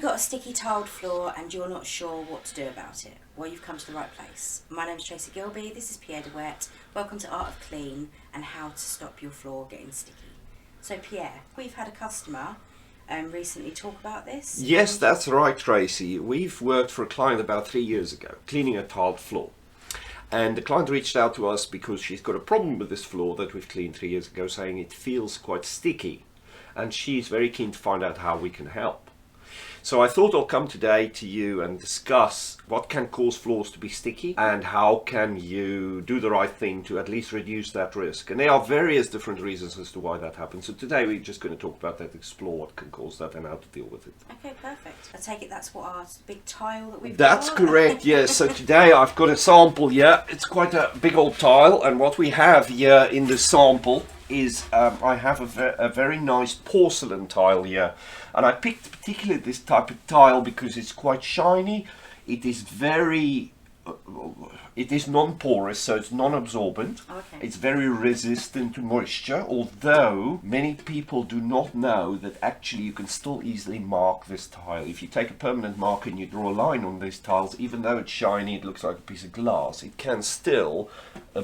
got a sticky tiled floor and you're not sure what to do about it? Well, you've come to the right place. My name's Tracy Gilby, this is Pierre DeWet. Welcome to Art of Clean and how to stop your floor getting sticky. So Pierre, we've had a customer recently talk about this. Yes, that's right, Tracy. We've worked for a client about 3 years ago, cleaning a tiled floor. And the client reached out to us because she's got a problem with this floor that we've cleaned 3 years ago, saying it feels quite sticky. And she's very keen to find out how we can help. So I thought I'll come today to you and discuss what can cause floors to be sticky and how can you do the right thing to at least reduce that risk. And there are various different reasons as to why that happens. So today we're just going to talk about that, explore what can cause that and how to deal with it. Okay, perfect. I take it that's what our big tile that we've That's got? correct, yes. So today I've got a sample here. It's quite a big old tile, and what we have here in the sample is I have a very nice porcelain tile here, and I picked particularly this type of tile because it's quite shiny. It is very it is non-porous, so it's non-absorbent. Okay. It's very resistant to moisture, although many people do not know that actually you can still easily mark this tile. If you take a permanent marker and you draw a line on these tiles, even though it's shiny, it looks like a piece of glass, it can still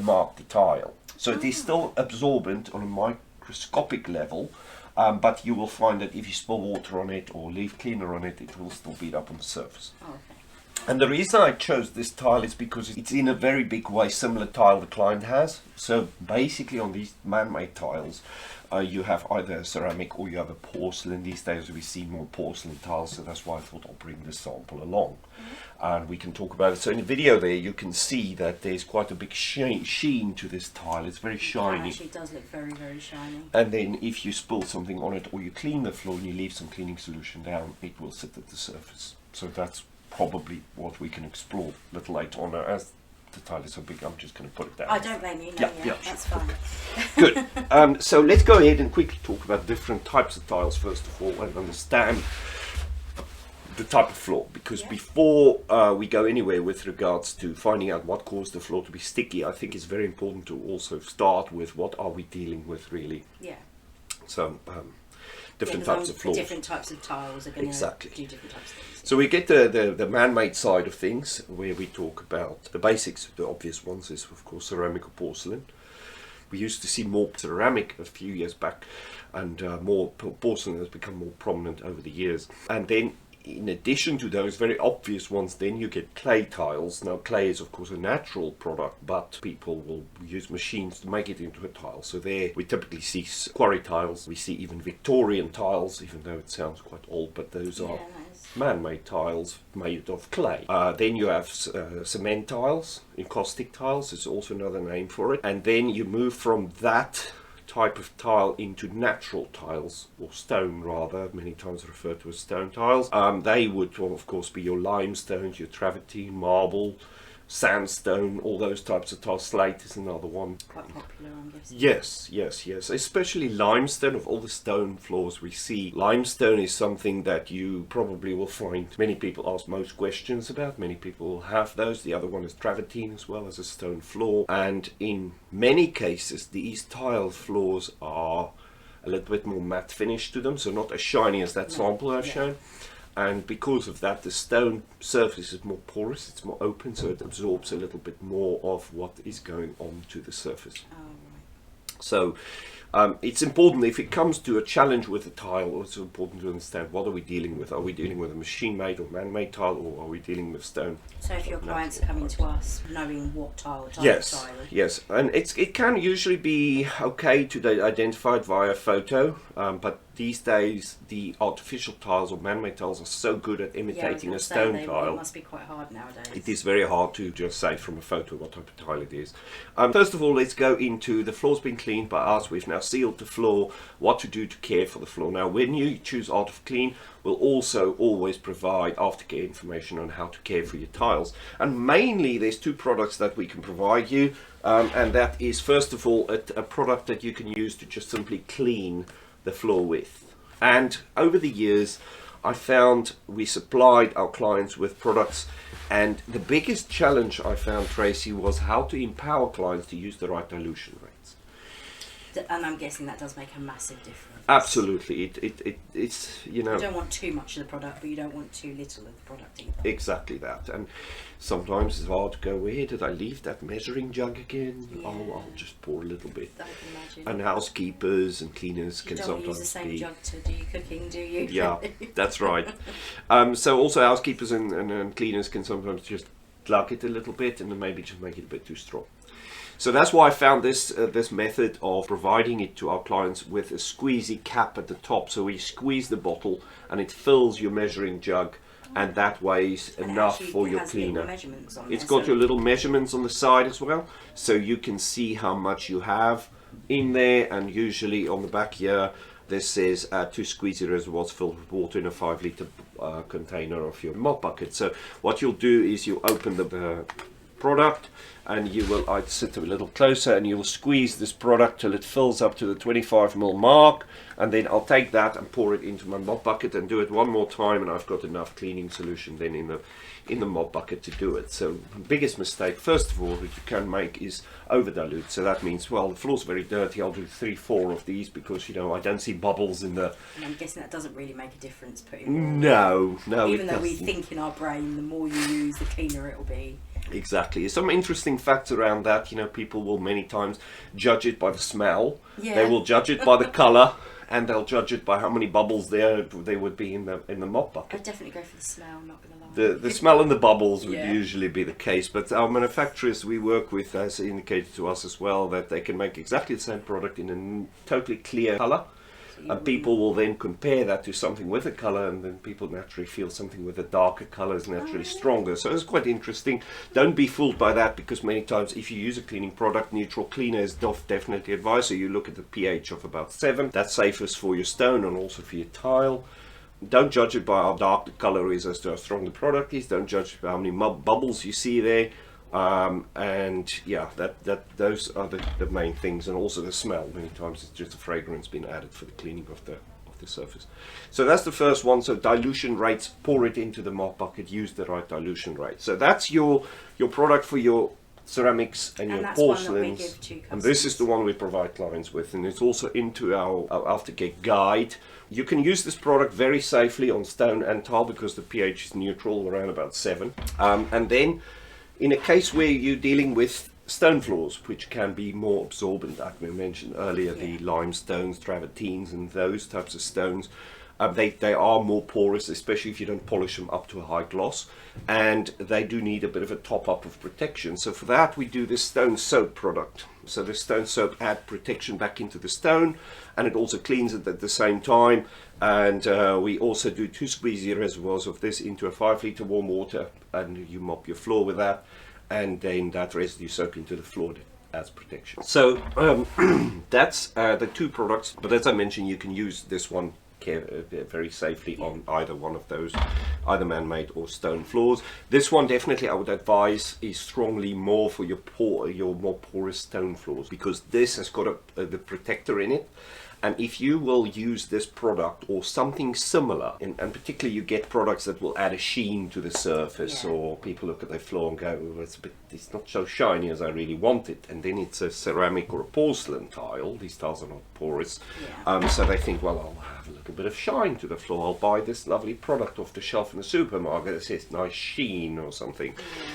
mark the tile. So it is still absorbent on a microscopic level, but you will find that if you spill water on it or leave cleaner on it, it will still bead up on the surface. Oh, okay. And the reason I chose this tile is because it's in a very big way similar tile the client has. So basically on these man-made tiles, you have either a ceramic or you have a porcelain. These days we see more porcelain tiles, so that's why I thought I'll bring this sample along. And we can talk about it. So in the video there you can see that there's quite a big sheen to this tile. It's very shiny. It actually does look very, very shiny. And then if you spill something on it or you clean the floor and you leave some cleaning solution down, it will sit at the surface. So that's probably what we can explore a little later on. As the tile is so big, I'm just going to put it down. I don't blame you, no, yeah, that's fine. Good. So let's go ahead and quickly talk about different types of tiles first of all and understand the type of floor, because before we go anywhere with regards to finding out what caused the floor to be sticky, I think it's very important to also start with what are we dealing with really. Yeah. So different types of floors. Different types of tiles are going to do different types of things. So we get the man-made side of things, where we talk about the basics. The obvious ones is of course ceramic or porcelain. We used to see more ceramic a few years back, and more porcelain has become more prominent over the years. And then in addition to those very obvious ones, then you get clay tiles. Now clay is of course a natural product, but people will use machines to make it into a tile. So there we typically see quarry tiles, we see even Victorian tiles, even though it sounds quite old, but those are man-made tiles made of clay. Then you have cement tiles, encaustic tiles is also another name for it. And then you move from that type of tile into natural tiles, or stone rather, many times referred to as stone tiles. They would of course be your limestones, your travertine, marble, sandstone, all those types of tiles. Slate is another one. Quite popular, I'm guessing. Yes. Especially limestone. Of all the stone floors we see, limestone is something that you probably will find many people ask most questions about. Many people will have those. The other one is travertine as well as a stone floor. And in many cases, these tile floors are a little bit more matte finish to them, so not as shiny as that sample I've shown. And because of that, the stone surface is more porous, it's more open, so it absorbs a little bit more of what is going on to the surface. Oh, right. So it's important, if it comes to a challenge with a tile, it's important to understand what are we dealing with. Are we dealing with a machine-made or man-made tile, or are we dealing with stone? So if your clients are coming to us knowing what tile, Yes, and it can usually be okay to identify it via photo, but these days the artificial tiles or man-made tiles are so good at imitating a stone tile. It must be quite hard nowadays. It is very hard to just say from a photo what type of tile it is. First of all, let's go into the floor's been cleaned by us. We've now sealed the floor, what to do to care for the floor. Now when you choose Art of Clean, we'll also always provide aftercare information on how to care for your tiles. And mainly there's two products that we can provide you, and that is first of all a product that you can use to just simply clean the floor with. And over the years I found we supplied our clients with products, and the biggest challenge I found, Tracy, was how to empower clients to use the right dilution rates. And I'm guessing that does make a massive difference. Absolutely. It's, you know... You don't want too much of the product, but you don't want too little of the product either. Exactly that. And sometimes it's hard to go, where did I leave that measuring jug again? Yeah. I'll just pour a little bit. I can imagine. And housekeepers and cleaners You can don't sometimes use the same be... jug to do your cooking, do you? Yeah, that's right. So also housekeepers and cleaners can sometimes just glug it a little bit and then maybe just make it a bit too strong. So that's why I found this this method of providing it to our clients with a squeezy cap at the top. So we squeeze the bottle and it fills your measuring jug, and that weighs enough for your cleaner. It's got your little measurements on the side as well, so you can see how much you have in there. And usually on the back here, this says 2 squeezy reservoirs filled with water in a 5 litre container of your mop bucket. So what you'll do is you open the product, and you will, I'd sit a little closer, and you'll squeeze this product till it fills up to the 25 ml mark, and then I'll take that and pour it into my mop bucket and do it one more time, and I've got enough cleaning solution then in the mop bucket to do it. So the biggest mistake, first of all, that you can make is over dilute. So that means, well, the floor's very dirty, I'll do 3-4 of these because, you know, I don't see bubbles in the... And I'm guessing that doesn't really make a difference putting No, even though we think in our brain the more you use, the cleaner it'll be. Exactly. Some interesting facts around that. You know, people will many times judge it by the smell. Yeah. They will judge it by the colour, and they'll judge it by how many bubbles there would be in the mop bucket. I'd definitely go for the smell, not going to lie. The smell and the bubbles would Yeah. usually be the case, but our manufacturers we work with has indicated to us as well that they can make exactly the same product in a totally clear colour. And people will then compare that to something with a colour, and then people naturally feel something with a darker colour is naturally stronger. So it's quite interesting. Don't be fooled by that, because many times if you use a cleaning product, neutral cleaner is definitely advised. So you look at the pH of about 7. That's safest for your stone and also for your tile. Don't judge it by how dark the colour is as to how strong the product is. Don't judge it by how many bubbles you see there. And yeah, those are the main things, and also the smell. Many times it's just a fragrance being added for the cleaning of the surface. So that's the first one. So dilution rates, pour it into the mop bucket, use the right dilution rate. So that's your product for your ceramics and your porcelains, and this is the one we provide clients with, and it's also into our aftercare guide. You can use this product very safely on stone and tile because the pH is neutral, around about 7, and then in a case where you're dealing with stone floors, which can be more absorbent, like we mentioned earlier, the limestones, travertines, and those types of stones, they are more porous, especially if you don't polish them up to a high gloss, and they do need a bit of a top up of protection. So for that we do this stone soap product. So the stone soap adds protection back into the stone, and it also cleans it at the same time. And we also do 2 squeezy reservoirs of this into a 5 litre warm water, and you mop your floor with that, and then that residue soak into the floor as protection. So that's the 2 products, but as I mentioned, you can use this one very safely on either one of those, either man-made or stone floors. This one definitely I would advise is strongly more for your more porous stone floors, because this has got the protector in it. And if you will use this product or something similar, and particularly you get products that will add a sheen to the surface, or people look at their floor and go, oh, it's not so shiny as I really want it, and then it's a ceramic or a porcelain tile. These tiles are not porous, so they think, well, I'll have a little bit of shine to the floor, I'll buy this lovely product off the shelf in the supermarket that says nice sheen or something.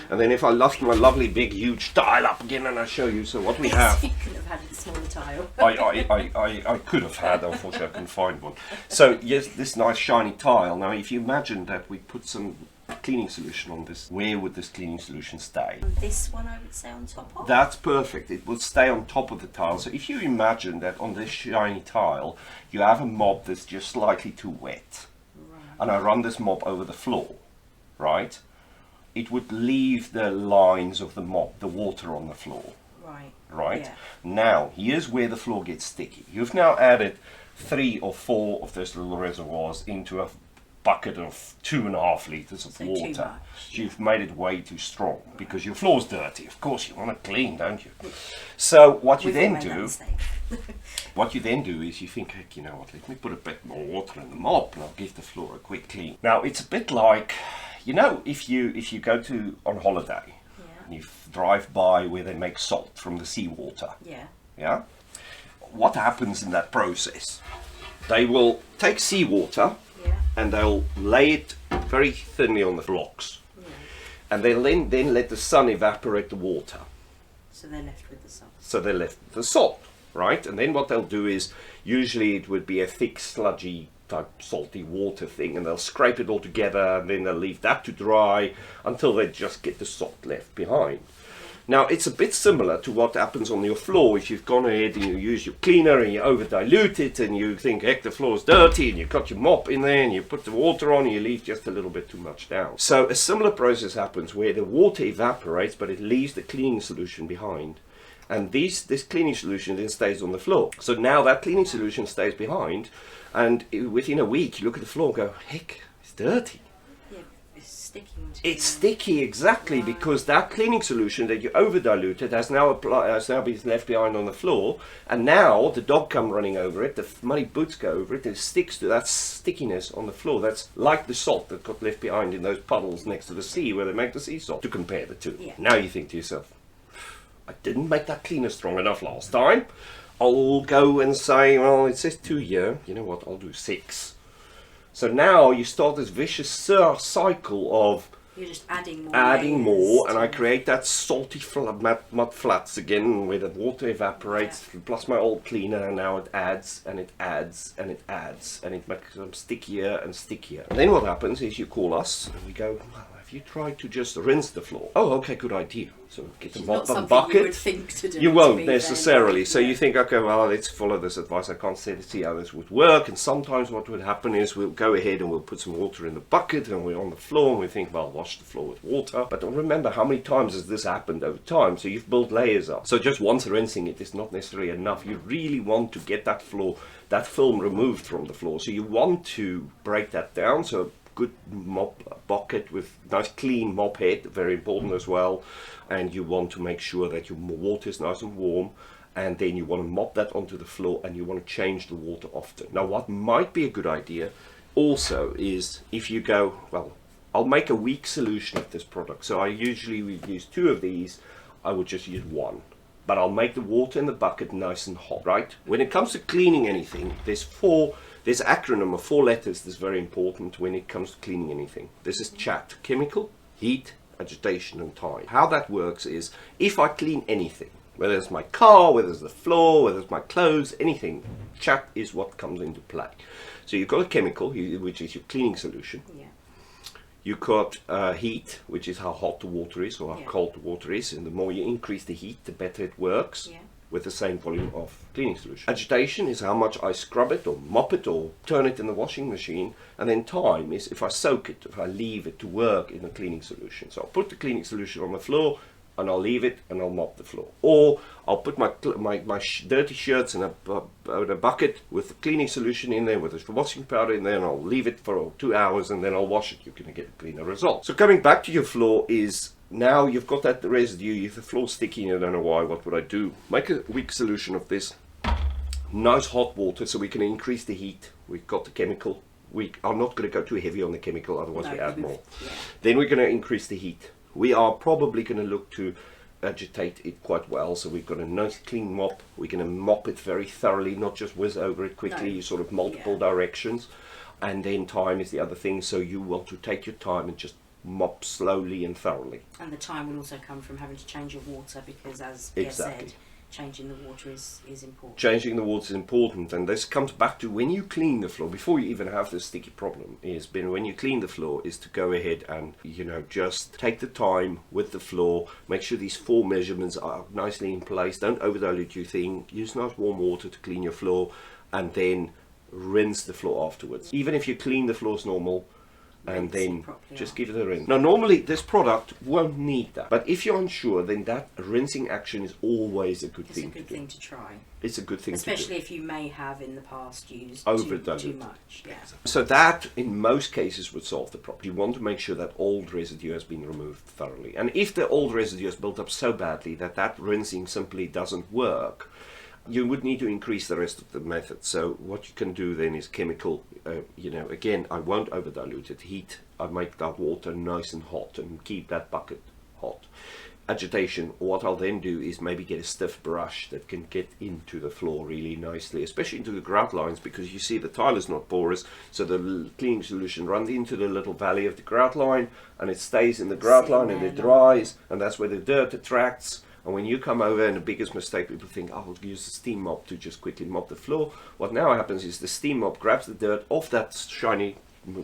And then if I lift my lovely big huge tile up again and I show you, so what we have, you couldn't have had a smaller tile. I could have had, unfortunately I couldn't find one. So yes, this nice shiny tile. Now if you imagine that we put some cleaning solution on this, where would this cleaning solution stay? This one I would say on top of. That's perfect. It will stay on top of the tile. So if you imagine that on this shiny tile you have a mop that's just slightly too wet, and I run this mop over the floor, right, it would leave the lines of the mop, the water on the floor. Right? Yeah. Now, here's where the floor gets sticky. You've now added 3 or 4 of those little reservoirs into a bucket of 2.5 litres of water. You've made it way too strong because your floor's dirty. Of course, you want it clean, don't you? So what you then do, is you think, heck, you know what, let me put a bit more water in the mop and I'll give the floor a quick clean. Now, it's a bit like, you know, if you go on holiday, and you drive by where they make salt from the seawater. Yeah. what happens in that process? They will take seawater and they'll lay it very thinly on the blocks. And they'll then let the sun evaporate the water. So they're left with the salt. So they're left with the salt, right? And then what they'll do is, usually it would be a thick, sludgy type salty water thing, and they'll scrape it all together, and then they'll leave that to dry until they just get the salt left behind. Now, it's a bit similar to what happens on your floor if you've gone ahead and you use your cleaner and you over dilute it and you think, heck, the floor's dirty, and you've got your mop in there and you put the water on and you leave just a little bit too much down. So a similar process happens where the water evaporates, but it leaves the cleaning solution behind. And this cleaning solution then stays on the floor. So now that cleaning solution stays behind, and within a week you look at the floor and go, heck, it's dirty. It's sticky, exactly, because that cleaning solution that you over diluted has now been left behind on the floor, and now the dog come running over it, the muddy boots go over it, and it sticks to that stickiness on the floor. That's like the salt that got left behind in those puddles next to the sea where they make the sea salt, to compare the two. Yeah. Now you think to yourself, I didn't make that cleaner strong enough last time. I'll go and say, well, it says 2 year, you know what, I'll do 6. So now you start this vicious cycle of you're just adding more, and I create that salty mud flats again where the water evaporates, plus my old cleaner, and now it adds and it adds and it adds, and it makes them stickier and stickier. And then what happens is you call us and we go, well, have you tried to just rinse the floor? Oh, okay, good idea. So get the mop and bucket. You would think to do. You won't necessarily. So you think, okay, well, let's follow this advice. I can't see how this would work. And sometimes what would happen is we'll go ahead and we'll put some water in the bucket and we're on the floor and we think, well, wash the floor with water. But don't remember how many times has this happened over time. So you've built layers up. So just once rinsing it is not necessarily enough. You really want to get that film removed from the floor. So you want to break that down. So good mop bucket with nice clean mop head, very important as well. And you want to make sure that your water is nice and warm, and then you want to mop that onto the floor, and you want to change the water often. Now what might be a good idea also is if you go, well, I'll make a weak solution of this product. So I usually would use 2 of these, I would just use 1. But I'll make the water in the bucket nice and hot, right? When it comes to cleaning anything, there's an acronym of 4 letters that's very important when it comes to cleaning anything. This is C.H.A.T, chemical, heat, agitation and time. How that works is, if I clean anything, whether it's my car, whether it's the floor, whether it's my clothes, anything, C.H.A.T is what comes into play. So you've got a chemical, which is your cleaning solution. Yeah. You've got heat, which is how hot the water is or how cold the water is, and the more you increase the heat, the better it works. Yeah. With the same volume of cleaning solution. Agitation is how much I scrub it or mop it or turn it in the washing machine, and then time is if I soak it, if I leave it to work in the cleaning solution. So I'll put the cleaning solution on the floor and I'll leave it and I'll mop the floor. Or I'll put my dirty shirts in a bucket with the cleaning solution in there, with the washing powder in there, and I'll leave it for 2 hours and then I'll wash it. You're going to get a cleaner result. So coming back to your floor is, now you've got that residue, if the floor's sticky and you don't know why, what would I do? Make a weak solution of this. Nice hot water so we can increase the heat. We've got the chemical. We are not going to go too heavy on the chemical, otherwise we add more. Yeah. Then we're going to increase the heat. We are probably going to look to agitate it quite well. So we've got a nice clean mop. We're going to mop it very thoroughly, not just whiz over it quickly, sort of multiple directions. And then time is the other thing. So you want to take your time and just mop slowly and thoroughly. And the time will also come from having to change your water, because as Pierre said, changing the water is important. Changing the water is important, and this comes back to when you clean the floor, before you even have this sticky problem, when you clean the floor, is to go ahead and, just take the time with the floor, make sure these 4 measurements are nicely in place, don't over dilute your thing, use nice warm water to clean your floor, and then rinse the floor afterwards. Even if you clean the floors normal, and then just give it a rinse. Now normally this product won't need that, but if you're unsure, then that rinsing action is always a good thing to do. It's a good thing to try. It's a good thing to do. Especially if you may have in the past used too much. Yeah. So that in most cases would solve the problem. You want to make sure that old residue has been removed thoroughly, and if the old residue has built up so badly that rinsing simply doesn't work, you would need to increase the rest of the method. So what you can do then is chemical, again, I won't over dilute it. Heat, I make that water nice and hot and keep that bucket hot. agitation, what I'll then do is maybe get a stiff brush that can get into the floor really nicely, especially into the grout lines, because you see the tile is not porous, so the cleaning solution runs into the little valley of the grout line and it stays in the grout line and it dries, and that's where the dirt attracts. And when you come over, and the biggest mistake, people think, oh, I'll use the steam mop to just quickly mop the floor. What now happens is the steam mop grabs the dirt off that shiny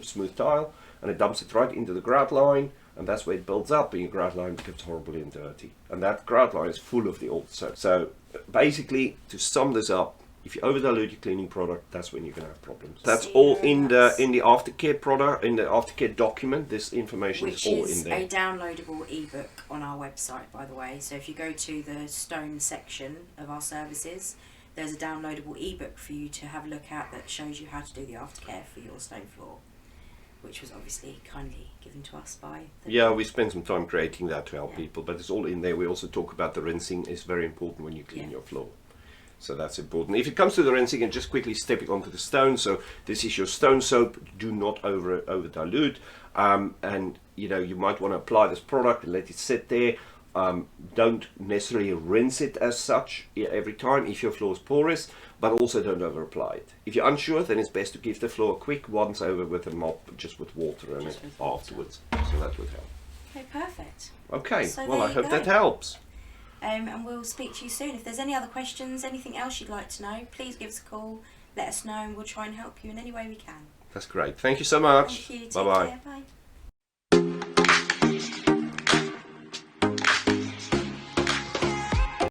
smooth tile and it dumps it right into the grout line, and that's where it builds up, and your grout line becomes horribly and dirty. And that grout line is full of the old soap. So basically, to sum this up, if you over dilute your cleaning product, that's when you're going to have problems. That's all in the aftercare product, in the aftercare document. This information is all in there. Which is a downloadable ebook on our website, by the way. So if you go to the stone section of our services, there's a downloadable ebook for you to have a look at that shows you how to do the aftercare for your stone floor, which was obviously kindly given to us by yeah, we spent some time creating that to help people, but it's all in there. We also talk about the rinsing is very important when you clean your floor. So that's important. If it comes to the rinsing, and just quickly stepping onto the stone, so this is your stone soap. Do not over dilute, and you might want to apply this product and let it sit there. Don't necessarily rinse it as such every time if your floor is porous, but also don't over apply it. If you're unsure, then it's best to give the floor a quick once over with a mop, just with water in it afterwards. So that would help. Okay, perfect. Okay, So well, I hope that helps. And we'll speak to you soon. If there's any other questions, anything else you'd like to know, please give us a call, let us know, and we'll try and help you in any way we can. That's great. Thank you so much. Thank you. Bye-bye. Take care. Bye.